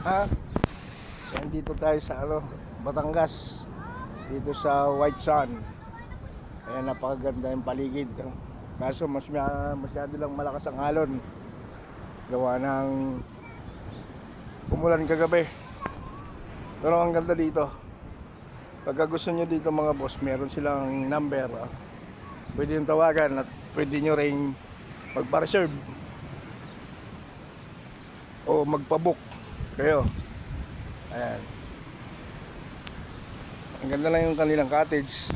Ha? Yan, dito tayo sa Batangas. Dito sa White Sun. Ayan, napakaganda yung paligid. Kaso masyado lang malakas ang alon. Gawa ng umulan kagabi. Pero ang ganda dito. Pagka gusto nyo dito mga boss, meron silang number. Pwede yung tawagan at pwede nyo ring magpa-reserve o magpa-book kayo. Ayan. Ang ganda lang yung kanilang cottage.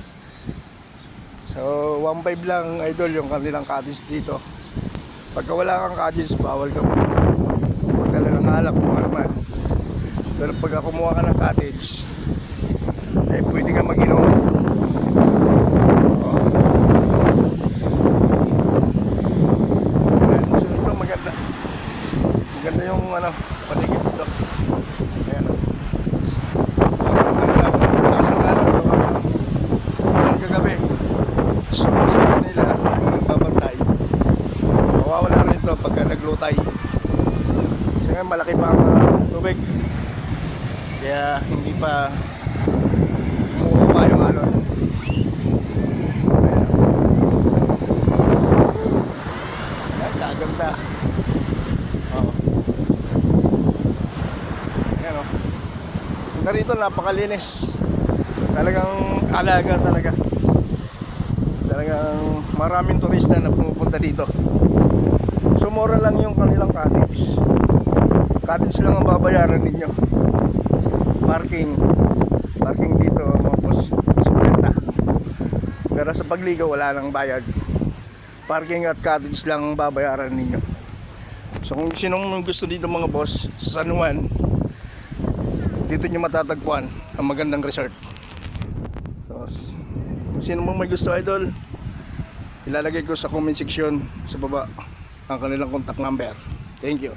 So 1.5 lang idol yung kanilang cottage dito. Pagka wala kang cottage, bawal ka magdala ng alak kung ano man. Pero pagka kumuha ka ng cottage, eh pwede ka mag-inom. So ito maganda. Maganda yung paligid dito. Ayan. Taas ng araw. Ang kagabi. So sa kanila, yung babantay. Mawawala rin ito pagka naglutay. Kasi ngayon malaki pa ang tubig. Kaya hindi pa umuupa yung alon. Ayan, kaganda. Oo. Ayan o. Narito napakalinis. Talagang alaga talaga. Talagang maraming turista na pumupunta dito. So mura lang yung kanilang cottage. Cottage lang ang babayaran ninyo. Parking dito mga boss, 50. Pero sa pagligo wala nang bayad. Parking at cottage lang ang babayaran ninyo. So kung sinong gusto dito mga boss sa San Juan, dito nyo matatagpuan ang magandang resort. So, kung sino mong may gusto idol, ilalagay ko sa comment section sa baba ang kanilang contact number. Thank you.